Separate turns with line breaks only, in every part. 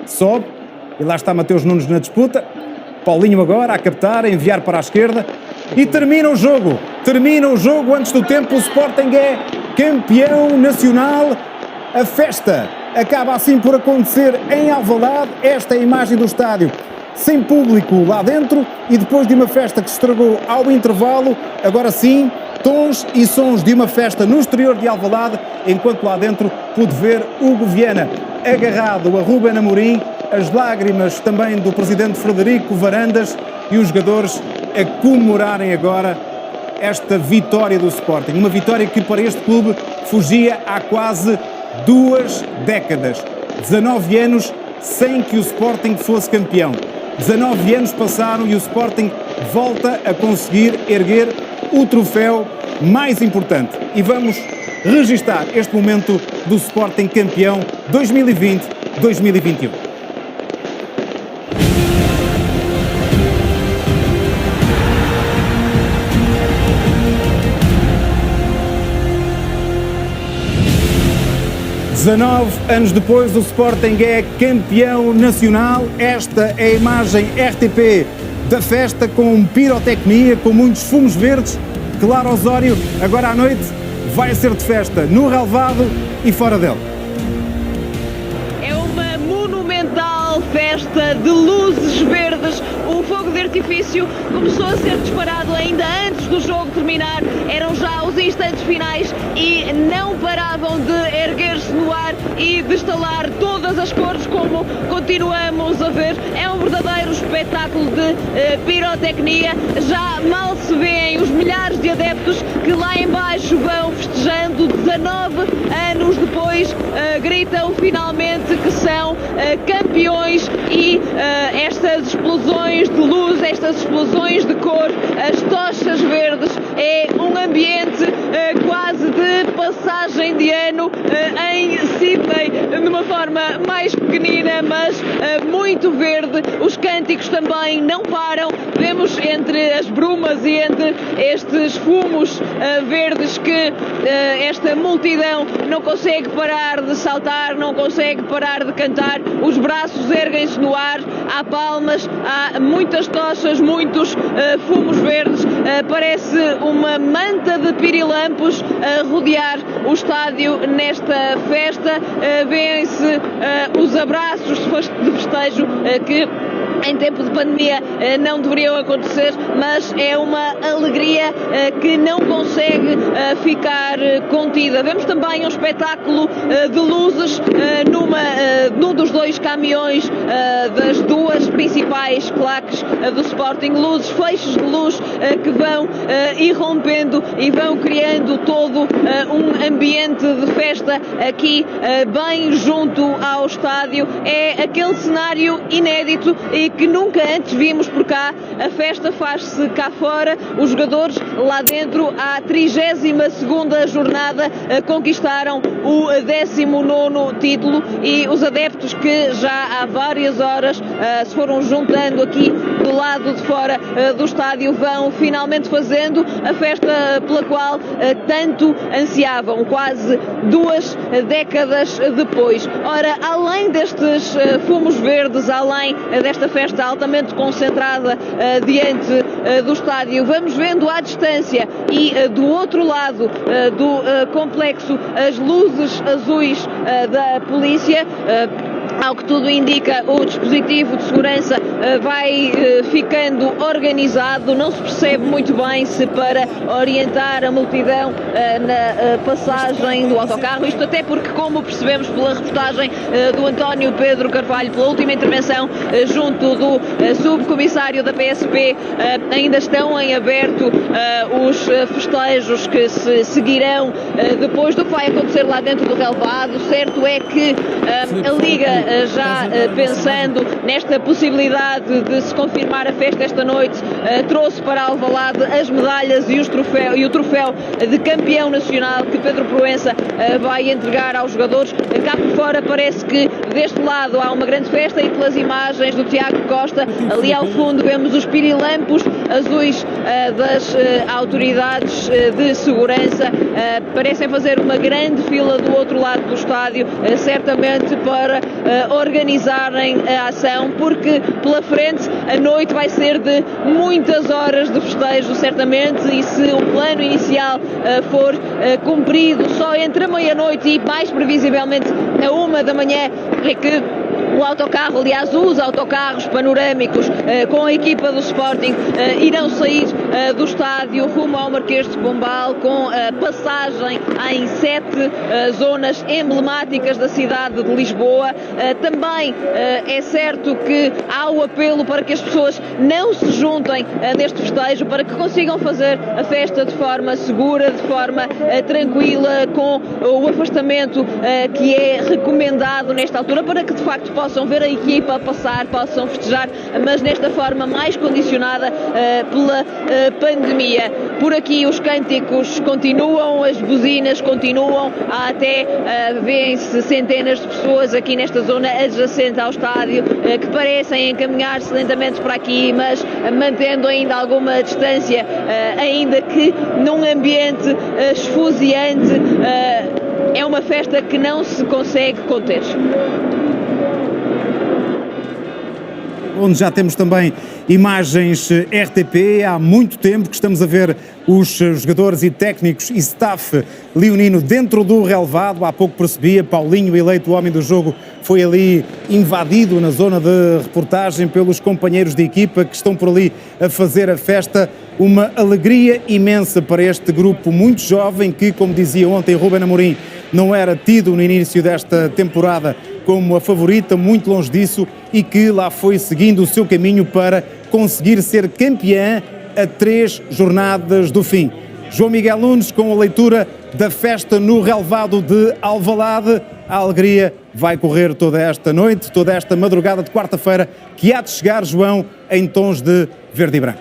sobe, e lá está Mateus Nunes na disputa. Paulinho agora a captar, a enviar para a esquerda, e termina o jogo antes do tempo. O Sporting é campeão nacional. A festa acaba assim por acontecer em Alvalade. Esta é a imagem do estádio sem público lá dentro, e depois de uma festa que se estragou ao intervalo, agora sim, tons e sons de uma festa no exterior de Alvalade, enquanto lá dentro pude ver Hugo Viana agarrado a Ruben Amorim, as lágrimas também do presidente Frederico Varandas e os jogadores a comemorarem agora esta vitória do Sporting. Uma vitória que para este clube fugia há quase 2 décadas. 19 anos sem que o Sporting fosse campeão. 19 anos passaram e o Sporting volta a conseguir erguer o troféu mais importante. E vamos registar este momento do Sporting campeão 2020-2021. Anos depois, o Sporting é campeão nacional. Esta é a imagem RTP da festa, com pirotecnia, com muitos fumos verdes. Claro Osório, agora à noite, vai ser de festa no relvado e fora dele.
É uma monumental festa de luzes verdes. O fogo de artifício começou a ser disparado ainda antes do jogo terminar. Eram já os instantes finais e não paravam de erguer-se no ar e de estalar todas as cores, como continuamos a ver. É um verdadeiro espetáculo de pirotecnia. Já mal se vêem os milhares de adeptos que lá em baixo vão festejando. 19 anos depois gritam finalmente que são campeões, e estas explosões de luz, estas explosões de cor, as tochas verdes, é um ambiente quase de passagem de ano em Sydney, de uma forma mais pequenina, mas muito verde. Os cânticos também não param. Vemos entre as brumas e entre estes fumos verdes que esta multidão não consegue parar de saltar, não consegue parar de cantar. Os braços erguem-se no ar, há palmas, há muitas tochas, muitos fumos verdes. Parece uma manta de pirilampos a rodear o estádio nesta festa. Vêem-se os abraços de festejo que em tempo de pandemia não deveriam acontecer, mas é uma alegria que não consegue ficar contida. Vemos também um espetáculo de luzes num dos 2 caminhões das 2 principais claques do Sporting. Luzes, feixes de luz que vão irrompendo e vão criando todo um ambiente de festa aqui bem junto ao estádio. É aquele cenário inédito e que nunca antes vimos por cá. A festa faz-se cá fora, os jogadores lá dentro. À 32ª jornada conquistaram o 19º título, e os adeptos que já há várias horas se foram juntando aqui do lado de fora do estádio vão finalmente fazendo a festa pela qual tanto ansiavam, quase 2 décadas depois. Ora, além destes fumos verdes, além desta festa altamente concentrada diante do estádio, vamos vendo à distância e do outro lado do complexo as luzes azuis da polícia. Ao que tudo indica, o dispositivo de segurança vai ficando organizado. Não se percebe muito bem se para orientar a multidão na passagem do autocarro. Isto até porque, como percebemos pela reportagem do António Pedro Carvalho, pela última intervenção junto do subcomissário da PSP, ainda estão em aberto os festejos que se seguirão depois do que vai acontecer lá dentro do relvado. Certo é que a Liga, já pensando nesta possibilidade de se confirmar a festa esta noite, trouxe para Alvalade as medalhas e o troféu de campeão nacional que Pedro Proença vai entregar aos jogadores. Cá por fora parece que deste lado há uma grande festa, e pelas imagens do Tiago Costa, ali ao fundo vemos os pirilampos azuis das autoridades de segurança. Parecem fazer uma grande fila do outro lado do estádio, certamente para organizarem a ação, porque pela frente a noite vai ser de muitas horas de festejo, certamente, e se o plano inicial for cumprido só entre a meia-noite e mais previsivelmente a 1 da manhã, é que o autocarro, aliás, os autocarros panorâmicos com a equipa do Sporting irão sair do estádio rumo ao Marquês de Pombal, com passagem em 7 zonas emblemáticas da cidade de Lisboa. Também é certo que há o apelo para que as pessoas não se juntem neste festejo, para que consigam fazer a festa de forma segura, de forma tranquila, com o afastamento que é recomendado nesta altura, para que de facto possam ver a equipa passar, possam festejar, mas nesta forma mais condicionada pela pandemia. Por aqui os cânticos continuam, as buzinas continuam, até vêem-se centenas de pessoas aqui nesta zona adjacente ao estádio, que parecem encaminhar-se lentamente para aqui, mas mantendo ainda alguma distância, ainda que num ambiente esfuziante. É uma festa que não se consegue conter.
Onde já temos também imagens RTP, há muito tempo que estamos a ver os jogadores e técnicos e staff leonino dentro do relevado. Há pouco percebia, Paulinho, eleito o homem do jogo, foi ali invadido na zona de reportagem pelos companheiros de equipa que estão por ali a fazer a festa. Uma alegria imensa para este grupo muito jovem que, como dizia ontem Ruben Amorim, não era tido no início desta temporada como a favorita, muito longe disso, e que lá foi seguindo o seu caminho para conseguir ser campeã a 3 jornadas do fim. João Miguel Nunes com a leitura da festa no relevado de Alvalade. A alegria vai correr toda esta noite, toda esta madrugada de quarta-feira, que há de chegar, João, em tons de verde e branco.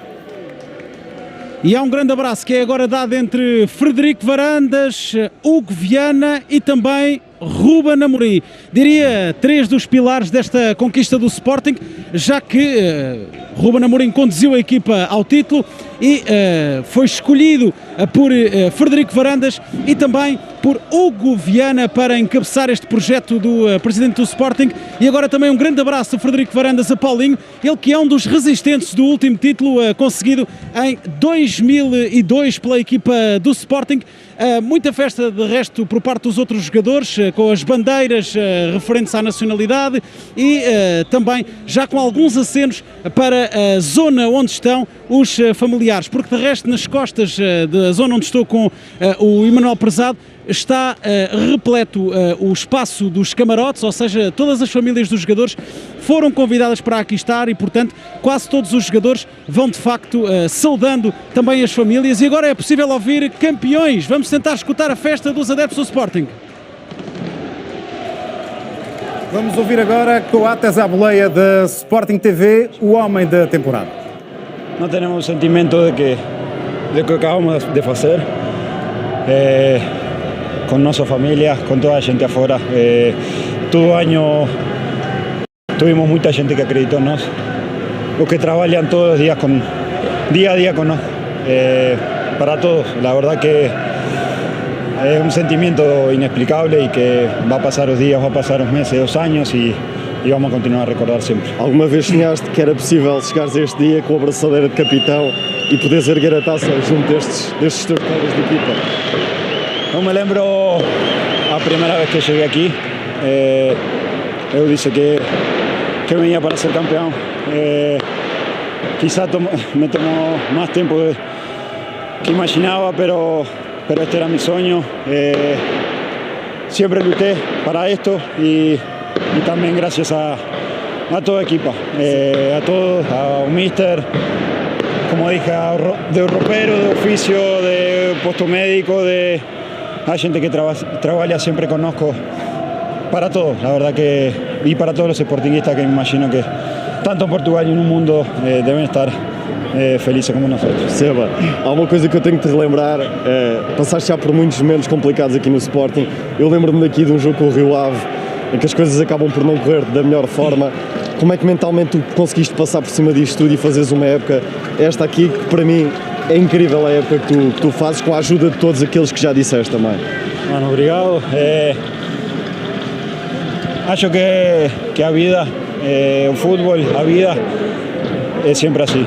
E há um grande abraço que é agora dado entre Frederico Varandas, Hugo Viana e também Ruben Amorim. Diria 3 dos pilares desta conquista do Sporting, já que Ruben Amorim conduziu a equipa ao título e foi escolhido por Frederico Varandas e também por Hugo Viana para encabeçar este projeto do presidente do Sporting. E agora também um grande abraço a Frederico Varandas, a Paulinho, ele que é um dos resistentes do último título conseguido em 2002 pela equipa do Sporting. Muita festa de resto por parte dos outros jogadores, com as bandeiras referentes à nacionalidade e também já com alguns acenos para a zona onde estão os familiares, porque de resto nas costas da zona onde estou com o Emanuel Prezado está repleto o espaço dos camarotes, ou seja, todas as famílias dos jogadores foram convidadas para aqui estar e, portanto, quase todos os jogadores vão de facto saudando também as famílias. E agora é possível ouvir campeões. Vamos tentar escutar a festa dos adeptos do Sporting.
Vamos ouvir agora Coates à boleia da Sporting TV, o homem da temporada.
Não temos o sentimento de que acabamos de fazer. Con nuestra familia, con toda la gente afuera. Todo año tuvimos mucha gente que acreditó en nosotros, los que trabajan todos los días, día a día con nosotros. Para todos, la verdad que es un sentimiento inexplicable y que va a pasar los días, va a pasar los meses, 2 años y vamos a continuar a recordar sempre.
Alguma vez sonhaste que era possível chegares a este dia com a abraçadeira de capitão e poderes erguer a taça junto destes teus colegas de equipa?
No me lembro a primera vez que llegué aquí. Yo dije que venía para ser campeón. Quizá me tomó más tiempo que imaginaba, pero este era mi sueño. Siempre luché para esto y también gracias a toda la equipa, a todos, a un míster, como dije, de ropero, de oficio, de puesto médico, hay gente que trabaja siempre conozco, para todos, la verdad que, y para todos los sportinguistas que me imagino que tanto en Portugal y en un mundo deben estar felizes como nosotros.
Seba, há uma coisa que eu tenho que te relembrar, passaste já por muitos momentos complicados aqui no Sporting. Eu lembro-me daqui de um jogo com o Rio Ave, em que as coisas acabam por não correr da melhor forma. Como é que mentalmente tu conseguiste passar por cima disto tudo e fazeres uma época, esta aqui, que para mim é incrível a época que tu fazes, com a ajuda de todos aqueles que já disseste também?
Bueno, obrigado. acho que a vida, el fútbol, a vida es siempre así.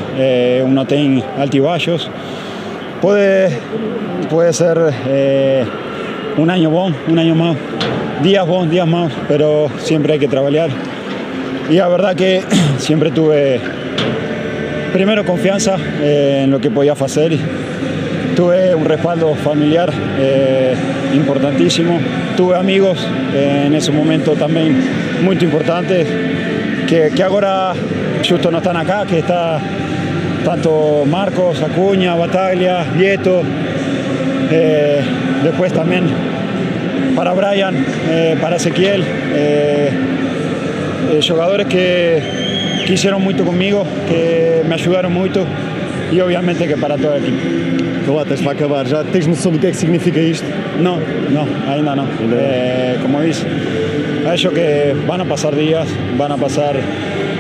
Uno tiene altibajos. Puede ser un año bueno, un año más, días buenos, días malos, pero siempre hay que trabajar. Y la verdad que siempre tuve primero confianza en lo que podía hacer. Tuve un respaldo familiar importantísimo. Tuve amigos en ese momento también muy importantes que ahora justo no están acá, que está tanto Marcos, Acuña, Bataglia, Vieto, después también para Brian, para Ezequiel, jugadores que hicieron mucho conmigo, que me ayudaron mucho y obviamente que para todo el equipo.
Coates, para acabar, já tens noção do que é que significa isto?
No, ainda no. Como dice, ellos que van a pasar días, van a pasar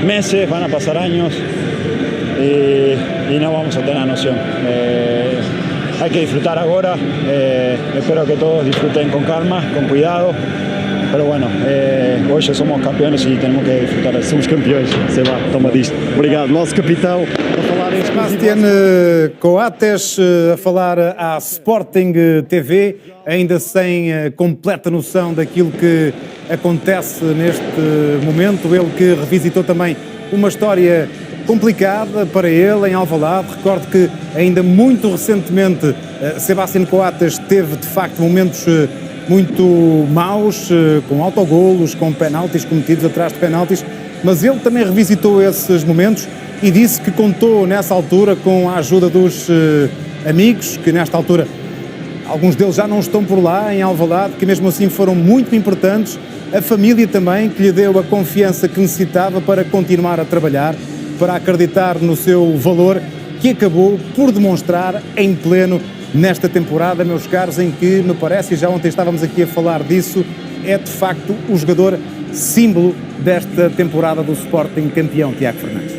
meses, van a pasar años y no vamos a tener noción. Hay que disfrutar ahora, espero que todos disfruten con calma, con cuidado, pero bueno, hoy ya somos campeones y tenemos que disfrutar.
Somos campeões, sei lá, toma disto. Obrigado, nosso capitão, a falar em
Sebastián Coates a falar à Sporting TV, ainda sem completa noção daquilo que acontece neste momento. Ele que revisitou também uma história complicada para ele em Alvalade. Recordo que ainda muito recentemente Sebastián Coates teve de facto momentos muito maus, com autogolos, com penaltis cometidos atrás de penaltis, mas ele também revisitou esses momentos e disse que contou nessa altura com a ajuda dos amigos, que nesta altura alguns deles já não estão por lá em Alvalade, que mesmo assim foram muito importantes, a família também, que lhe deu a confiança que necessitava para continuar a trabalhar, para acreditar no seu valor, que acabou por demonstrar em pleno nesta temporada, meus caros, em que me parece, e já ontem estávamos aqui a falar disso, é de facto o jogador símbolo desta temporada do Sporting campeão, Tiago Fernandes.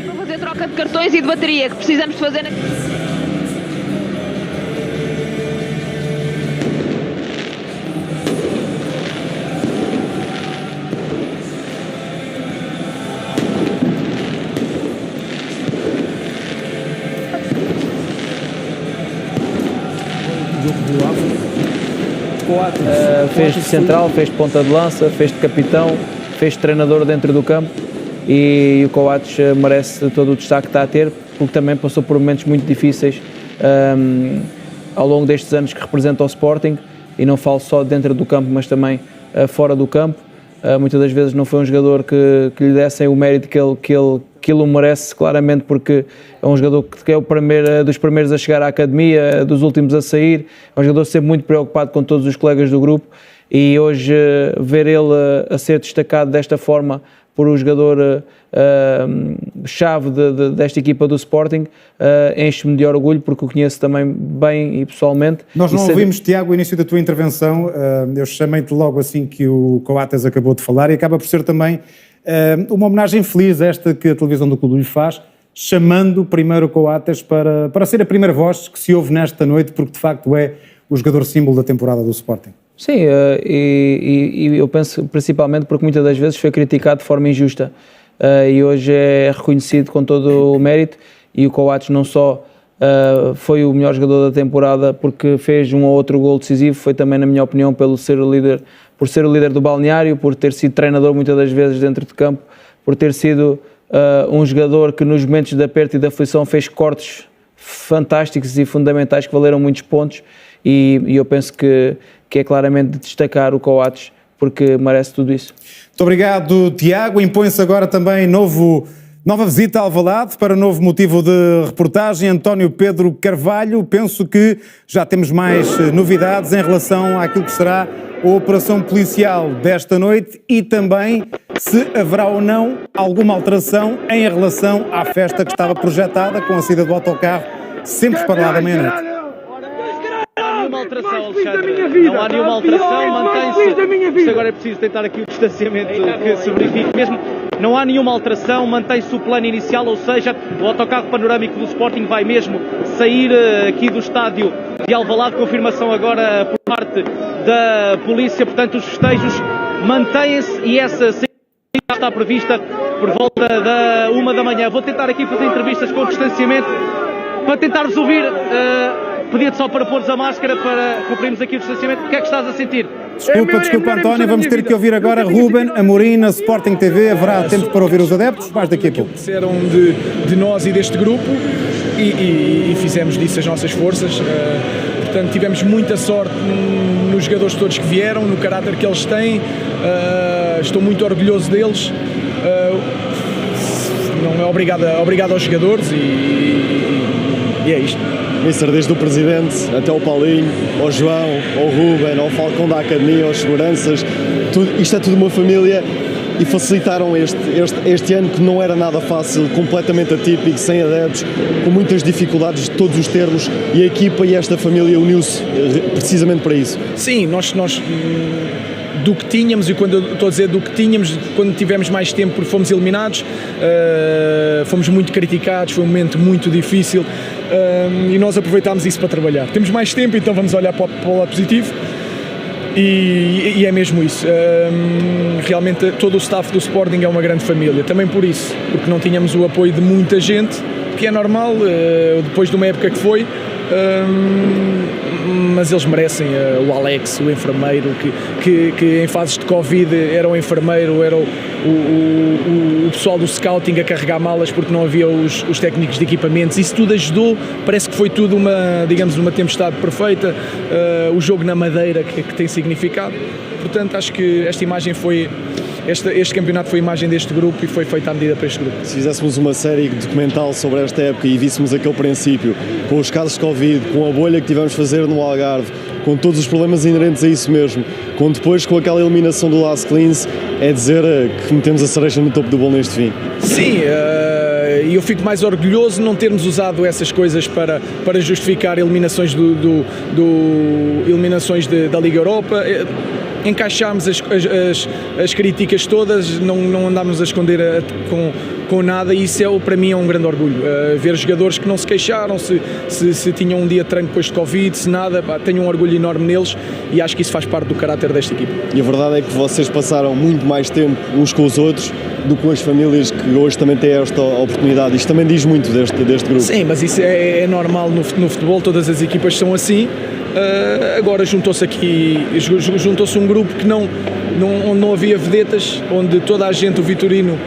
Para fazer troca de cartões e de bateria que precisamos de fazer.
Fez de central, fez de ponta de lança, fez de capitão, fez de treinador dentro do campo e o Coates merece todo o destaque que está a ter, porque também passou por momentos muito difíceis ao longo destes anos que representa o Sporting, e não falo só dentro do campo, mas também fora do campo. Muitas das vezes não foi um jogador que lhe dessem o mérito que ele merece, claramente, porque é um jogador que é o primeiro, dos primeiros a chegar à academia, dos últimos a sair, é um jogador sempre muito preocupado com todos os colegas do grupo, e hoje ver ele a ser destacado desta forma por um jogador chave desta equipa do Sporting, enche-me de orgulho, porque o conheço também bem e pessoalmente.
Nós não ouvimos, Tiago, o início da tua intervenção, eu chamei-te logo assim que o Coates acabou de falar, e acaba por ser também uma homenagem feliz esta que a televisão do clube lhe faz, chamando primeiro o Coates para ser a primeira voz que se ouve nesta noite, porque de facto é o jogador símbolo da temporada do Sporting.
Sim, e eu penso principalmente porque muitas das vezes foi criticado de forma injusta, e hoje é reconhecido com todo o mérito, e o Coates não só foi o melhor jogador da temporada porque fez um ou outro gol decisivo, foi também, na minha opinião, por ser o líder do balneário, por ter sido treinador muitas das vezes dentro de campo, por ter sido um jogador que nos momentos de aperto e de aflição fez cortes fantásticos e fundamentais que valeram muitos pontos, e eu penso que é claramente de destacar o Coates, porque merece tudo isso.
Muito obrigado, Tiago. Impõe-se agora também nova visita a Alvalade para novo motivo de reportagem. António Pedro Carvalho, penso que já temos mais novidades em relação àquilo que será a operação policial desta noite e também se haverá ou não alguma alteração em relação à festa que estava projetada com a saída do autocarro sempre para lá da meia-noite.
Nenhuma alteração, Alexandre. Não há nenhuma alteração, mantém-se. Isto agora é preciso tentar aqui o distanciamento que se verifique mesmo. Não há nenhuma alteração, mantém-se o plano inicial, ou seja, o autocarro panorâmico do Sporting vai mesmo sair aqui do estádio de Alvalade. Confirmação agora por parte da polícia. Portanto, os festejos mantêm-se e essa está prevista por volta da 1 da manhã. Vou tentar aqui fazer entrevistas com distanciamento para tentar resolver. Pedia-te só para pôres a máscara para cumprirmos aqui o distanciamento. O que é que estás a sentir?
Desculpa António, vamos ter que ouvir agora Ruben Amorim na Sporting TV. Haverá tempo para ouvir os adeptos, mais daqui a pouco.
Disseram de nós e deste grupo e fizemos disso as nossas forças. Portanto, tivemos muita sorte nos jogadores todos que vieram, no caráter que eles têm. Estou muito orgulhoso deles. Não é obrigado aos jogadores e é isto.
Mister, desde o Presidente até ao Paulinho, ao João, ao Ruben, ao Falcão da Academia, aos seguranças, isto é tudo uma família e facilitaram este ano que não era nada fácil, completamente atípico, sem adeptos, com muitas dificuldades de todos os termos, e a equipa e esta família uniu-se precisamente para isso.
Sim, nós do que tínhamos, e quando eu estou a dizer do que tínhamos, quando tivemos mais tempo porque fomos eliminados, fomos muito criticados, foi um momento muito difícil, e nós aproveitámos isso para trabalhar. Temos mais tempo, então vamos olhar para o lado positivo, e é mesmo isso. Realmente todo o staff do Sporting é uma grande família, também por isso, porque não tínhamos o apoio de muita gente, que é normal, depois de uma época que foi. Mas eles merecem, o Alex, o enfermeiro, que em fases de Covid era o enfermeiro, era o pessoal do scouting a carregar malas porque não havia os técnicos de equipamentos. Isso tudo ajudou, parece que foi tudo uma tempestade perfeita. O jogo na Madeira que tem significado. Portanto, acho que esta imagem foi... Este campeonato foi a imagem deste grupo e foi feita à medida para este grupo.
Se fizéssemos uma série documental sobre esta época e víssemos aquele princípio, com os casos de Covid, com a bolha que tivemos de fazer no Algarve, com todos os problemas inerentes a isso mesmo, com aquela eliminação do Las Cleans, é dizer que metemos a cereja no topo do bolo neste fim.
Sim, e eu fico mais orgulhoso de não termos usado essas coisas para justificar eliminações eliminações da Liga Europa. Encaixámos as críticas todas, não andámos a esconder com nada, e isso para mim é um grande orgulho. Ver jogadores que não se queixaram, se tinham um dia de treino depois de Covid, se nada, tenho um orgulho enorme neles, e acho que isso faz parte do caráter desta equipa.
E a verdade é que vocês passaram muito mais tempo uns com os outros do que com as famílias que hoje também têm esta oportunidade. Isto também diz muito deste grupo.
Sim, mas isso é normal no futebol, todas as equipas são assim. Agora juntou-se um grupo que onde não havia vedetas, onde toda a gente, o Vitorino,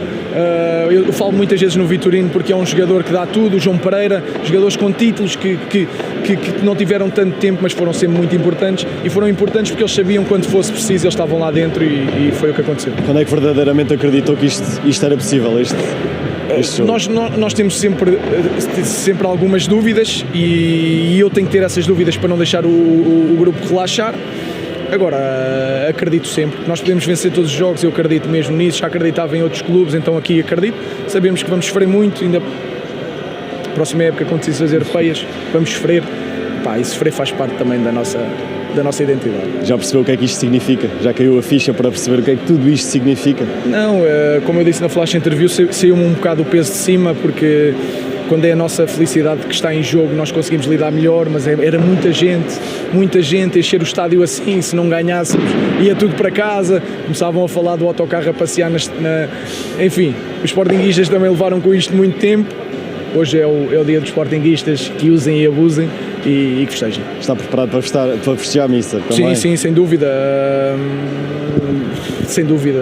eu falo muitas vezes no Vitorino porque é um jogador que dá tudo, o João Pereira, jogadores com títulos que não tiveram tanto tempo, mas foram sempre muito importantes, e foram importantes porque eles sabiam que quando fosse preciso eles estavam lá dentro, e foi o que aconteceu.
Quando é que verdadeiramente acreditou que isto era possível,
Nós temos sempre algumas dúvidas, e eu tenho que ter essas dúvidas para não deixar o grupo relaxar. Agora, acredito sempre que nós podemos vencer todos os jogos, eu acredito mesmo nisso, já acreditava em outros clubes, então aqui acredito. Sabemos que vamos sofrer muito, ainda na próxima época, com decisões europeias, vamos sofrer. E sofrer faz parte também da nossa identidade.
Já percebeu o que é que isto significa? Já caiu a ficha para perceber o que é que tudo isto significa?
Não, como eu disse na flash interview, saiu-me um bocado o peso de cima, porque quando é a nossa felicidade que está em jogo, nós conseguimos lidar melhor, mas era muita gente, encher o estádio assim, se não ganhássemos, ia tudo para casa, começavam a falar do autocarro a passear enfim, os sportinguistas também levaram com isto muito tempo. Hoje é o dia dos sportinguistas, que usem e abusem e que festejem.
Está preparado para festejar, Mister?
Sim, sem dúvida. Sem dúvida,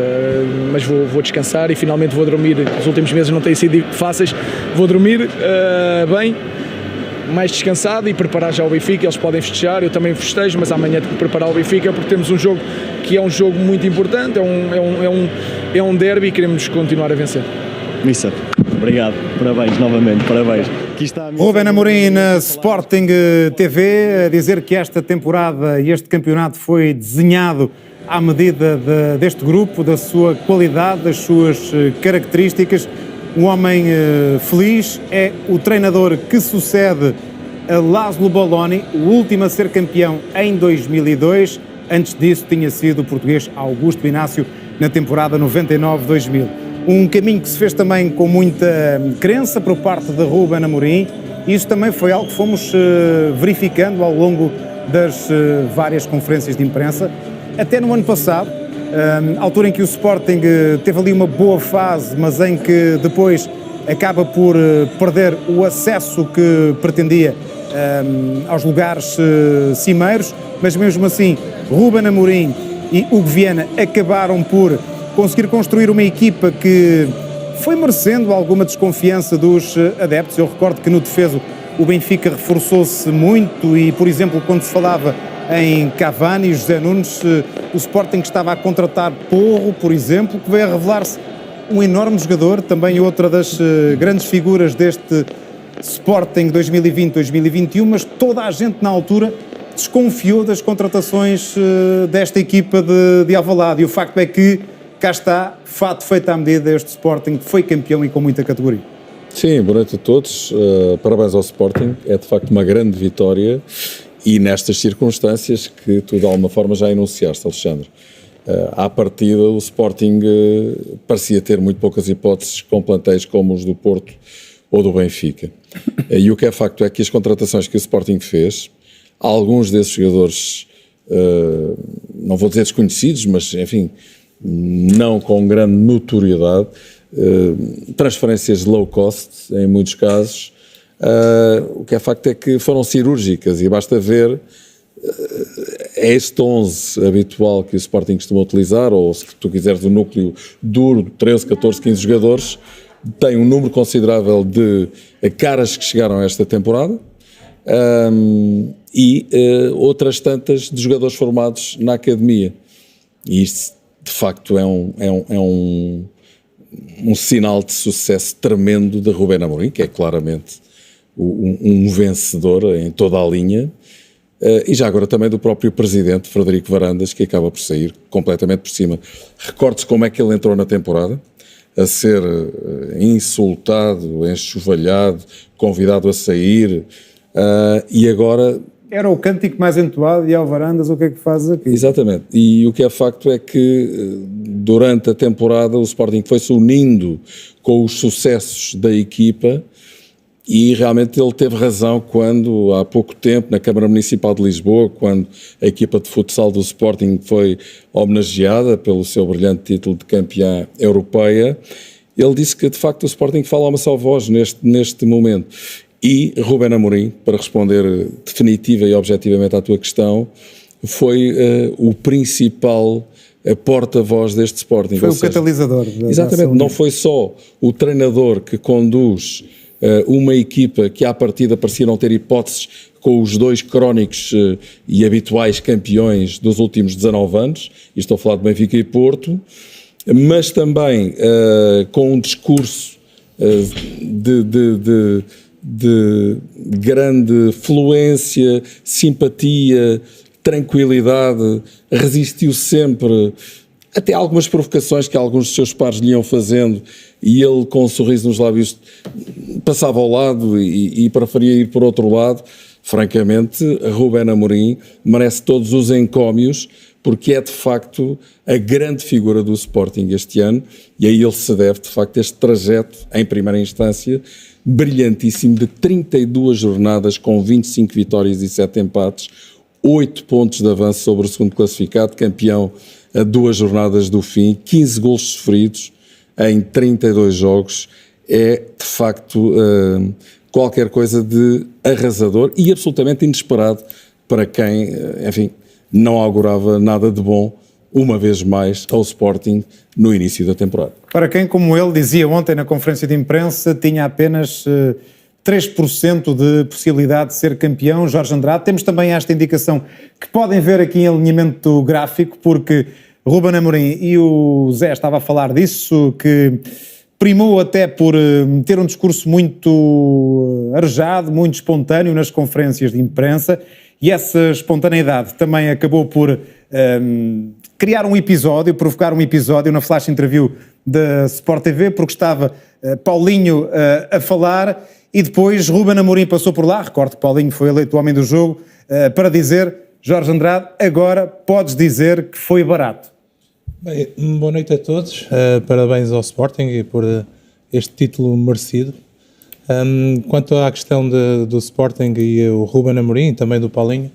mas vou descansar e finalmente vou dormir. Os últimos meses não têm sido fáceis, vou dormir bem, mais descansado, e preparar já o Benfica. Eles podem festejar, eu também festejo, mas amanhã tenho que preparar o Benfica, porque temos um jogo que é um jogo muito importante, é um derby, e queremos continuar a vencer.
Mister, obrigado, parabéns novamente, parabéns.
Ruben Amorim na Sporting TV, a dizer que esta temporada e este campeonato foi desenhado à medida deste grupo, da sua qualidade, das suas características. Um homem feliz, é o treinador que sucede a Laszlo Boloni, o último a ser campeão em 2002. Antes disso tinha sido o português Augusto Inácio na temporada 99-2000. Um caminho que se fez também com muita crença por parte de Ruben Amorim. Isso também foi algo que fomos verificando ao longo das várias conferências de imprensa. Até no ano passado, altura em que o Sporting teve ali uma boa fase, mas em que depois acaba por perder o acesso que pretendia aos lugares cimeiros, mas mesmo assim Ruben Amorim e Hugo Viana acabaram por conseguir construir uma equipa que foi merecendo alguma desconfiança dos adeptos. Eu recordo que no defeso o Benfica reforçou-se muito e, por exemplo, quando se falava em Cavani e José Nunes, o Sporting estava a contratar Porro, por exemplo, que veio a revelar-se um enorme jogador, também outra das grandes figuras deste Sporting 2020-2021, mas toda a gente na altura desconfiou das contratações desta equipa de Alvalade, e o facto é que cá está, fato feito à medida, este Sporting foi campeão e com muita categoria.
Sim, boa noite a todos, parabéns ao Sporting, é de facto uma grande vitória e nestas circunstâncias que tu de alguma forma já enunciaste, Alexandre. À partida o Sporting parecia ter muito poucas hipóteses com plantéis como os do Porto ou do Benfica. E o que é facto é que as contratações que o Sporting fez, alguns desses jogadores, não vou dizer desconhecidos, mas enfim, não com grande notoriedade, transferências low cost em muitos casos, o que é facto é que foram cirúrgicas e basta ver este 11 habitual que o Sporting costuma utilizar, ou se tu quiseres o núcleo duro, 13, 14, 15 jogadores, tem um número considerável de caras que chegaram a esta temporada e outras tantas de jogadores formados na academia. E isto, de facto, é um sinal de sucesso tremendo de Ruben Amorim, que é claramente um vencedor em toda a linha, e já agora também do próprio presidente, Frederico Varandas, que acaba por sair completamente por cima. Recorde-se como é que ele entrou na temporada, a ser insultado, enxovalhado, convidado a sair, e agora...
Era o cântico mais entoado e ao Varandas o que é que faz aqui?
Exatamente, e o que é facto é que durante a temporada o Sporting foi-se unindo com os sucessos da equipa e realmente ele teve razão quando há pouco tempo na Câmara Municipal de Lisboa, quando a equipa de futsal do Sporting foi homenageada pelo seu brilhante título de campeã europeia, ele disse que de facto o Sporting fala uma só voz neste momento. E Ruben Amorim, para responder definitiva e objetivamente à tua questão, foi o principal porta-voz deste Sporting.
Foi o catalisador.
Exatamente, não foi só o treinador que conduz uma equipa que à partida parecia não ter hipóteses com os dois crónicos e habituais campeões dos últimos 19 anos, e estou a falar de Benfica e Porto, mas também com um discurso de grande fluência, simpatia, tranquilidade, resistiu sempre até algumas provocações que alguns dos seus pares lhe iam fazendo e ele com um sorriso nos lábios passava ao lado e preferia ir por outro lado. Francamente, Ruben Amorim merece todos os encómios porque é de facto a grande figura do Sporting este ano e a ele se deve de facto este trajeto, em primeira instância, brilhantíssimo de 32 jornadas com 25 vitórias e 7 empates, 8 pontos de avanço sobre o segundo classificado, campeão a 2 jornadas do fim, 15 golos sofridos em 32 jogos, é de facto qualquer coisa de arrasador e absolutamente inesperado para quem, enfim, não augurava nada de bom, uma vez mais, ao Sporting no início da temporada.
Para quem, como ele dizia ontem na conferência de imprensa, tinha apenas 3% de possibilidade de ser campeão, Jorge Andrade. Temos também esta indicação que podem ver aqui em alinhamento gráfico, porque Ruben Amorim e o Zé estava a falar disso, que primou até por ter um discurso muito arejado, muito espontâneo nas conferências de imprensa, e essa espontaneidade também acabou por criar um episódio, provocar um episódio na flash interview da Sport TV, porque estava Paulinho a falar e depois Ruben Amorim passou por lá, recordo que Paulinho foi eleito o homem do jogo, para dizer: Jorge Andrade, agora podes dizer que foi barato.
Bem, boa noite a todos, parabéns ao Sporting e por este título merecido. Quanto à questão do Sporting e o Ruben Amorim, também do Paulinho,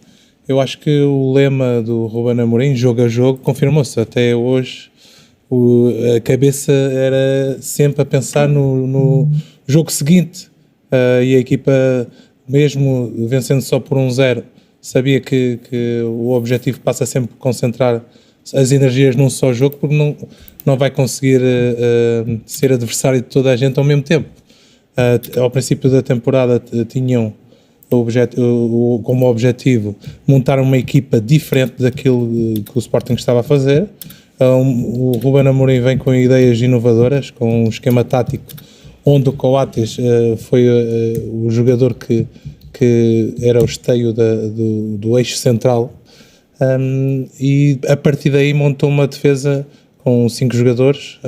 eu acho que o lema do Ruben Amorim, jogo a jogo, confirmou-se. Até hoje a cabeça era sempre a pensar no jogo seguinte, e a equipa, mesmo vencendo só por 1-0, sabia que o objetivo passa sempre por concentrar as energias num só jogo, porque não vai conseguir ser adversário de toda a gente ao mesmo tempo. Ao princípio da temporada tinham como objetivo montar uma equipa diferente daquilo que o Sporting estava a fazer. O Ruben Amorim vem com ideias inovadoras, com um esquema tático onde o Coates foi o jogador que era o esteio do eixo central, e a partir daí montou uma defesa com 5 jogadores,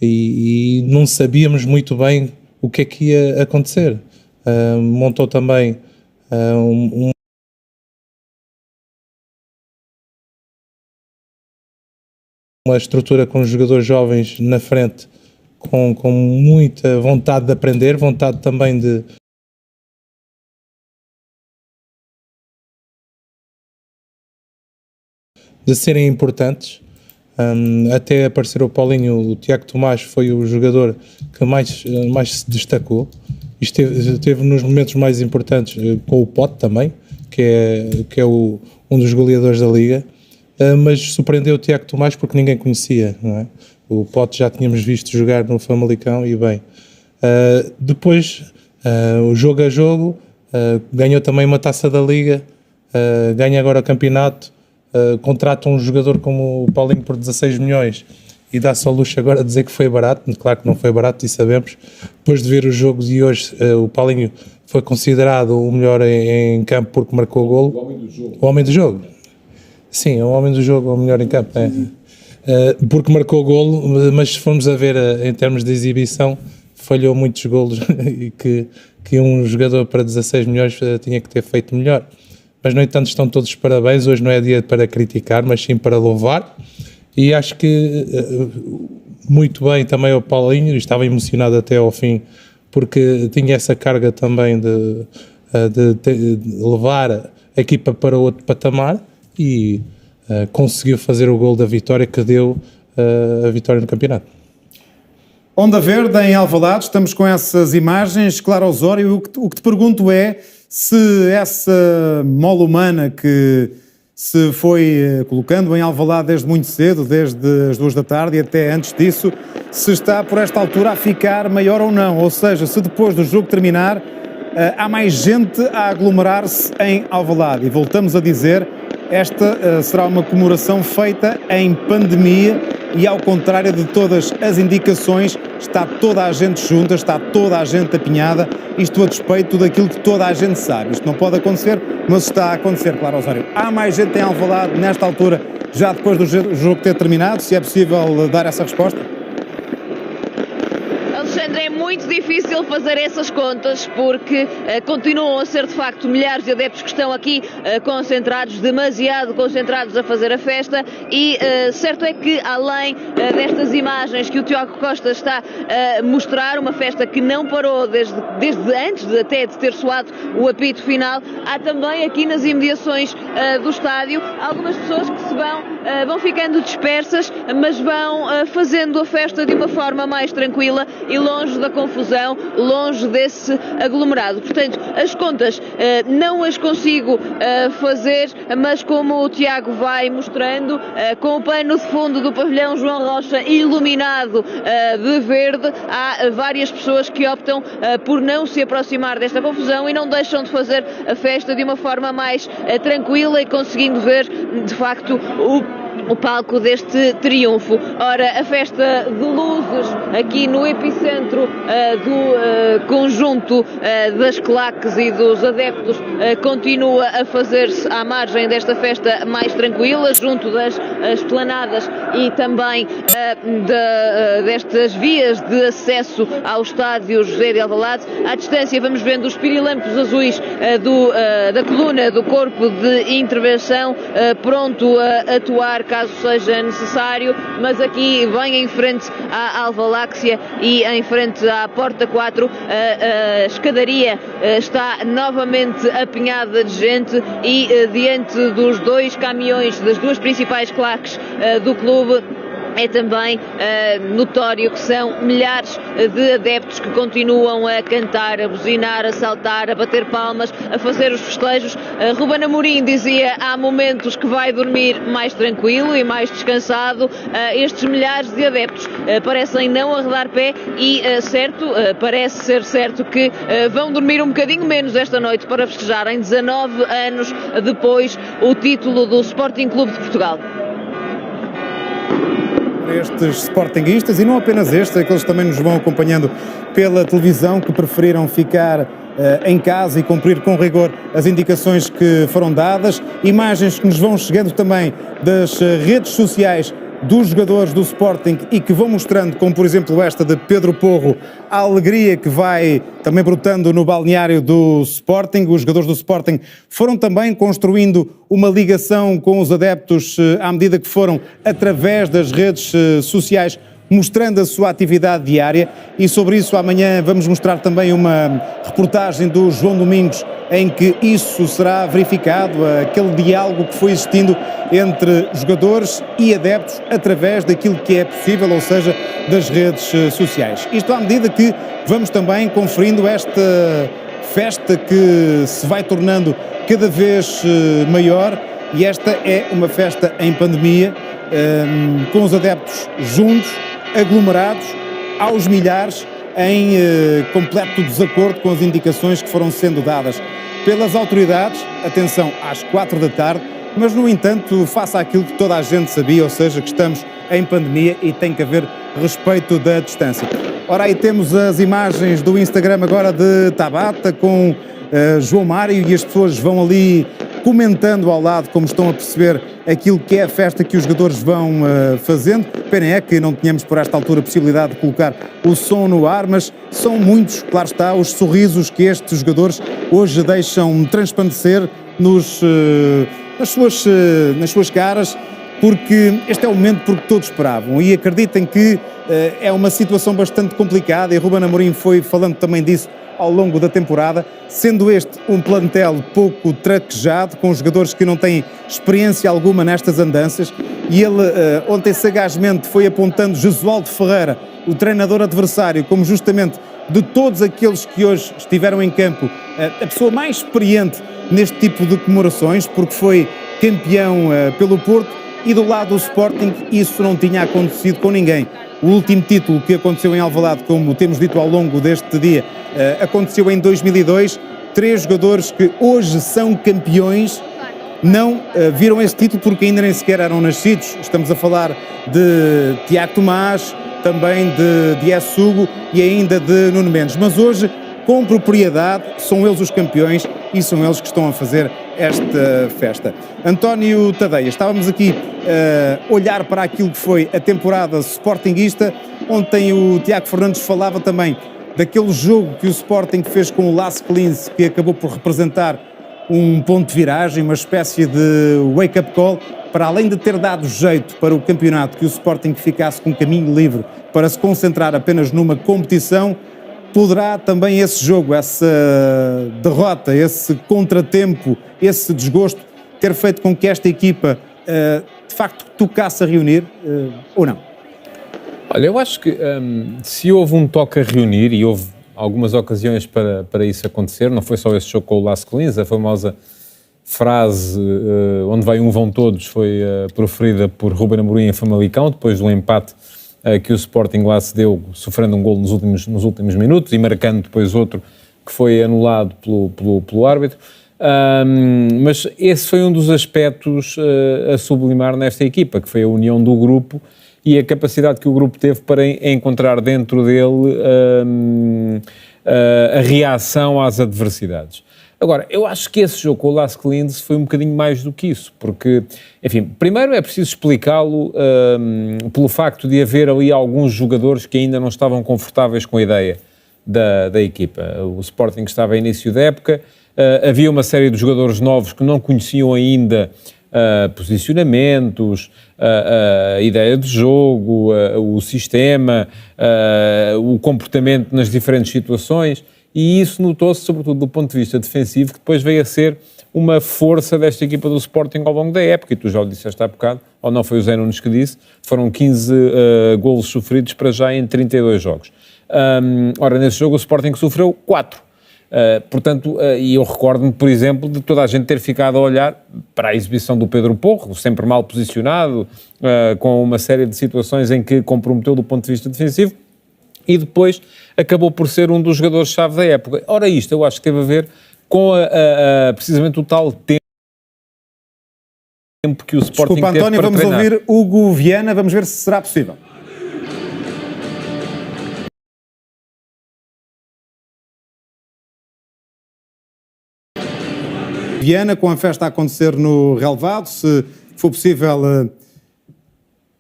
e não sabíamos muito bem o que é que ia acontecer. Montou também uma estrutura com jogadores jovens na frente, com muita vontade de aprender, vontade também de serem importantes. Até aparecer o Paulinho, o Tiago Tomás foi o jogador que mais se destacou. Esteve nos momentos mais importantes com o Pote também, que é um dos goleadores da Liga, mas surpreendeu o Tiago Tomás porque ninguém conhecia, não é? O Pote já tínhamos visto jogar no Famalicão e bem. Depois, o jogo a jogo, ganhou também uma taça da Liga, ganha agora o campeonato, contrata um jogador como o Paulinho por 16 milhões e dá-se ao luxo agora de dizer que foi barato. Claro que não foi barato e sabemos. Depois de ver os jogos de hoje, o Paulinho foi considerado o melhor em campo porque marcou o golo. O homem do jogo. O homem do jogo. Sim, o homem do jogo, o melhor em campo. Porque marcou o golo, mas se formos a ver em termos de exibição, falhou muitos golos e que um jogador para 16 milhões tinha que ter feito melhor. Mas, no entanto, estão todos de parabéns. Hoje não é dia para criticar, mas sim para louvar. E acho que muito bem também o Paulinho, estava emocionado até ao fim, porque tinha essa carga também de levar a equipa para outro patamar e conseguiu fazer o gol da vitória que deu a vitória no campeonato.
Onda Verde em Alvalade, estamos com essas imagens, claro, Osório. O que te pergunto é se essa mola humana que se foi colocando em Alvalade desde muito cedo, desde as 2 da tarde e até antes disso, se está por esta altura a ficar maior ou não, ou seja, se depois do jogo terminar há mais gente a aglomerar-se em Alvalade. E voltamos a dizer, esta será uma comemoração feita em pandemia e, ao contrário de todas as indicações, está toda a gente junta, está toda a gente apinhada, isto a despeito daquilo que toda a gente sabe. Isto não pode acontecer, mas está a acontecer, claro, Osório. Há mais gente em Alvalade nesta altura, já depois do jogo ter terminado, se é possível dar essa resposta?
Alexandre, é muito difícil fazer essas contas porque continuam a ser de facto milhares de adeptos que estão aqui concentrados, demasiado concentrados a fazer a festa e certo é que além destas imagens que o Tiago Costa está a mostrar, uma festa que não parou desde antes até de ter soado o apito final, há também aqui nas imediações do estádio algumas pessoas que se vão ficando dispersas, mas vão fazendo a festa de uma forma mais tranquila e longe da confusão, longe desse aglomerado. Portanto, as contas não as consigo fazer, mas como o Tiago vai mostrando, com o pano de fundo do pavilhão João Rocha iluminado de verde, há várias pessoas que optam por não se aproximar desta confusão e não deixam de fazer a festa de uma forma mais tranquila e conseguindo ver, de facto, o palco deste triunfo. Ora, a festa de luzes aqui no epicentro do conjunto das claques e dos adeptos continua a fazer-se à margem desta festa mais tranquila, junto das esplanadas e também destas vias de acesso ao estádio José de Alvalade. À distância vamos vendo os pirilampos azuis da coluna do corpo de intervenção pronto a atuar caso seja necessário, mas aqui bem em frente à Alvaláxia e em frente à Porta 4, a escadaria está novamente apinhada de gente e diante dos 2 caminhões, das 2 principais claques do clube, é também notório que são milhares de adeptos que continuam a cantar, a buzinar, a saltar, a bater palmas, a fazer os festejos. Ruben Amorim dizia há momentos que vai dormir mais tranquilo e mais descansado. Estes milhares de adeptos parecem não arredar pé e parece ser certo que vão dormir um bocadinho menos esta noite para festejarem 19 anos depois o título do Sporting Clube de Portugal.
Estes sportinguistas, e não apenas estes, aqueles que também nos vão acompanhando pela televisão, que preferiram ficar em casa e cumprir com rigor as indicações que foram dadas, imagens que nos vão chegando também das redes sociais dos jogadores do Sporting e que vão mostrando, como por exemplo esta de Pedro Porro, a alegria que vai também brotando no balneário do Sporting. Os jogadores do Sporting foram também construindo uma ligação com os adeptos à medida que foram através das redes sociais mostrando a sua atividade diária, e sobre isso amanhã vamos mostrar também uma reportagem do João Domingos em que isso será verificado, aquele diálogo que foi existindo entre jogadores e adeptos através daquilo que é possível, ou seja, das redes sociais. Isto à medida que vamos também conferindo esta festa que se vai tornando cada vez maior, e esta é uma festa em pandemia, com os adeptos juntos, aglomerados, aos milhares, em completo desacordo com as indicações que foram sendo dadas pelas autoridades, atenção, às 4 da tarde, mas no entanto faça aquilo que toda a gente sabia, ou seja, que estamos em pandemia e tem que haver respeito da distância. Ora, aí temos as imagens do Instagram agora de Tabata com João Mário, e as pessoas vão ali comentando ao lado como estão a perceber aquilo que é a festa que os jogadores vão fazendo. Pena é que não tínhamos por esta altura a possibilidade de colocar o som no ar, mas são muitos, claro está, os sorrisos que estes jogadores hoje deixam transparecer nas suas caras, porque este é o momento por que todos esperavam, e acreditem que é uma situação bastante complicada, e Ruben Amorim foi falando também disso ao longo da temporada, sendo este um plantel pouco traquejado, com jogadores que não têm experiência alguma nestas andanças, e ele ontem sagazmente foi apontando Jesualdo Ferreira, o treinador adversário, como justamente de todos aqueles que hoje estiveram em campo, a pessoa mais experiente neste tipo de comemorações, porque foi campeão pelo Porto, e do lado do Sporting isso não tinha acontecido com ninguém. O último título que aconteceu em Alvalade, como temos dito ao longo deste dia, aconteceu em 2002. 3 jogadores que hoje são campeões não viram esse título porque ainda nem sequer eram nascidos. Estamos a falar de Tiago Tomás, também de Dias Hugo e ainda de Nuno Mendes. Mas hoje, com propriedade, são eles os campeões e são eles que estão a fazer esta festa. António Tadeia, estávamos aqui a olhar para aquilo que foi a temporada sportinguista. Ontem o Tiago Fernandes falava também daquele jogo que o Sporting fez com o Las Clins, que acabou por representar um ponto de viragem, uma espécie de wake-up call, para além de ter dado jeito para o campeonato, que o Sporting ficasse com caminho livre para se concentrar apenas numa competição. Poderá também esse jogo, essa derrota, esse contratempo, esse desgosto, ter feito com que esta equipa de facto tocasse a reunir, ou não?
Olha, eu acho que se houve um toque a reunir, e houve algumas ocasiões para isso acontecer, não foi só esse jogo com o Las Clins, a famosa frase onde vai um vão todos foi proferida por Ruben Amorim em Famalicão, depois do empate que o Sporting lá se deu, sofrendo um golo nos últimos minutos e marcando depois outro que foi anulado pelo árbitro. Mas esse foi um dos aspectos a sublimar nesta equipa, que foi a união do grupo e a capacidade que o grupo teve para encontrar dentro dele a reação às adversidades. Agora, eu acho que esse jogo com o Las Clins foi um bocadinho mais do que isso, porque, enfim, primeiro é preciso explicá-lo pelo facto de haver ali alguns jogadores que ainda não estavam confortáveis com a ideia da equipa. O Sporting estava a início da época, havia uma série de jogadores novos que não conheciam ainda posicionamentos, a ideia de jogo, o sistema, o comportamento nas diferentes situações, e isso notou-se sobretudo do ponto de vista defensivo, que depois veio a ser uma força desta equipa do Sporting ao longo da época, e tu já o disseste há bocado, ou não foi o Zé Nunes que disse, foram 15 golos sofridos para já em 32 jogos. Ora, nesse jogo o Sporting sofreu 4. Portanto, e eu recordo-me, por exemplo, de toda a gente ter ficado a olhar para a exibição do Pedro Porro, sempre mal posicionado, com uma série de situações em que comprometeu do ponto de vista defensivo, e depois acabou por ser um dos jogadores-chave da época. Ora, isto eu acho que teve a ver com precisamente o tal tempo que o Sporting
Desculpa,
teve
António,
para
vamos
treinar.
ouvir Hugo Viana, vamos ver se será possível. Viana, com a festa a acontecer no relevado, se for possível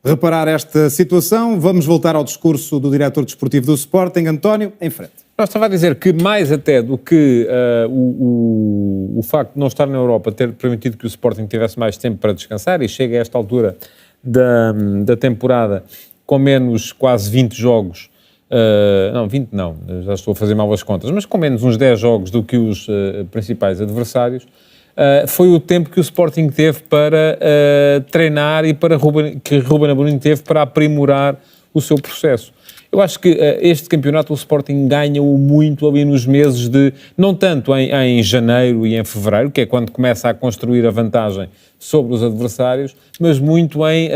reparar esta situação, vamos voltar ao discurso do diretor desportivo do Sporting, António, em frente.
Eu estava a dizer que mais até do que o facto de não estar na Europa ter permitido que o Sporting tivesse mais tempo para descansar, e chega a esta altura da temporada com menos quase 20 jogos, não, 20 não, já estou a fazer mal as contas, mas com menos uns 10 jogos do que os principais adversários, foi o tempo que o Sporting teve para treinar e que Ruben Amorim teve para aprimorar o seu processo. Eu acho que este campeonato o Sporting ganha-o muito ali nos meses de, não tanto em janeiro e em fevereiro, que é quando começa a construir a vantagem sobre os adversários, mas muito em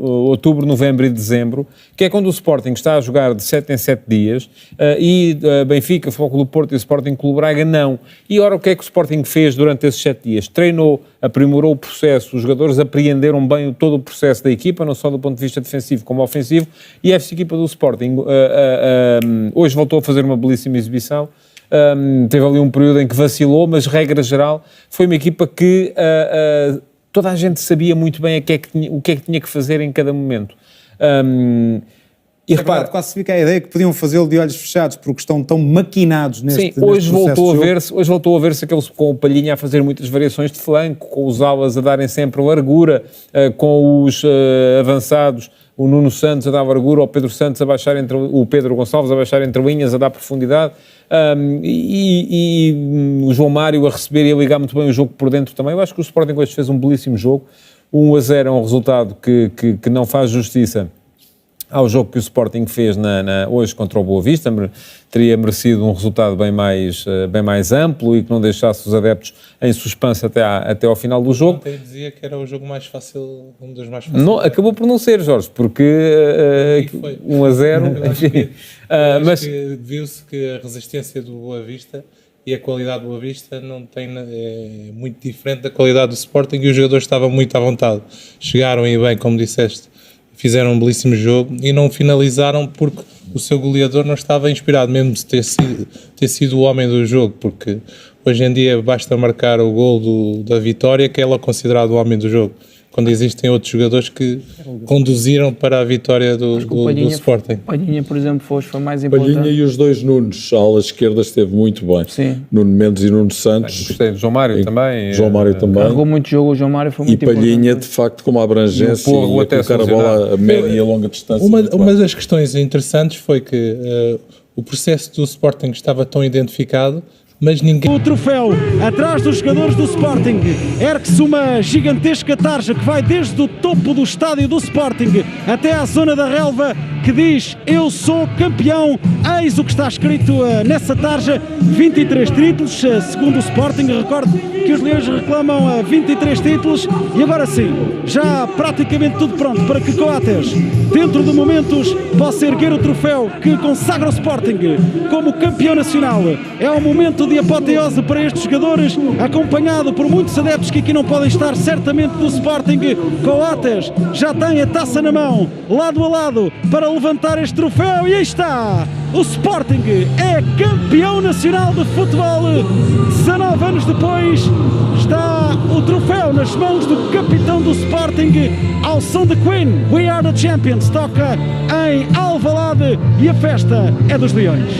outubro, novembro e dezembro, que é quando o Sporting está a jogar de 7 em 7 dias e Benfica, Futebol Clube do Porto e o Sporting Clube Braga não. E ora, o que é que o Sporting fez durante esses 7 dias? Treinou, aprimorou o processo, os jogadores apreenderam bem todo o processo da equipa, não só do ponto de vista defensivo como ofensivo, e esta equipa do Sporting hoje voltou a fazer uma belíssima exibição. Teve ali um período em que vacilou, mas regra geral foi uma equipa que toda a gente sabia muito bem o que é que tinha que fazer em cada momento. E repara,
quase se fica a ideia que podiam fazê-lo de olhos fechados, porque estão tão maquinados neste
hoje voltou a ver-se aqueles com o Palhinha a fazer muitas variações de flanco, com os alas a darem sempre largura, com os avançados, o Nuno Santos a dar largura, o Pedro Santos a baixar o Pedro Gonçalves a baixar entre linhas, a dar profundidade, e o João Mário a receber e a ligar muito bem o jogo por dentro também. Eu acho que o Sporting hoje fez um belíssimo jogo. 1-0 é um resultado que não faz justiça ao jogo que o Sporting fez hoje contra o Boa Vista. Teria merecido um resultado bem mais amplo e que não deixasse os adeptos em suspense até ao final do jogo.
Eu dizia que era o jogo mais fácil, um dos mais fáceis.
Não, acabou por não ser, Jorge, porque 1-0...
Mas viu-se que a resistência do Boa Vista e a qualidade do Boa Vista é muito diferente da qualidade do Sporting, e os jogadores estavam muito à vontade. Chegaram e bem, como disseste, fizeram um belíssimo jogo e não finalizaram porque o seu goleador não estava inspirado, mesmo de ter sido o homem do jogo, porque hoje em dia basta marcar o gol da vitória que ele é considerado o homem do jogo, quando existem outros jogadores que conduziram para a vitória do Sporting.
Palhinha, por exemplo, foi mais importante.
Palhinha e os dois Nunes, a ala esquerda esteve muito bem.
Sim.
Nuno Mendes e Nuno Santos.
Gostei do João Mário também.
João Mário também.
Carregou muito jogo, o João Mário foi muito importante.
E Palhinha, de facto, com uma abrangência e a colocar a bola a média e a longa distância.
Uma das questões interessantes foi que o processo do Sporting estava tão identificado, mas ninguém...
O troféu atrás dos jogadores do Sporting, ergue-se uma gigantesca tarja que vai desde o topo do estádio do Sporting até à zona da relva, que diz: eu sou campeão. Eis o que está escrito nessa tarja: 23 títulos, segundo o Sporting. Recordo que os Leões reclamam 23 títulos, e agora sim, já praticamente tudo pronto para que Coates, dentro de momentos, possa erguer o troféu que consagra o Sporting como campeão nacional. É um momento de apoteose para estes jogadores, acompanhado por muitos adeptos que aqui não podem estar, certamente do Sporting. Coates já tem a taça na mão, lado a lado, para levantar este troféu, e aí está! O Sporting é campeão nacional de futebol. 19 anos depois, está o troféu nas mãos do capitão do Sporting, ao som de Queen. We are the champions, toca em Alvalade, e a festa é dos Leões.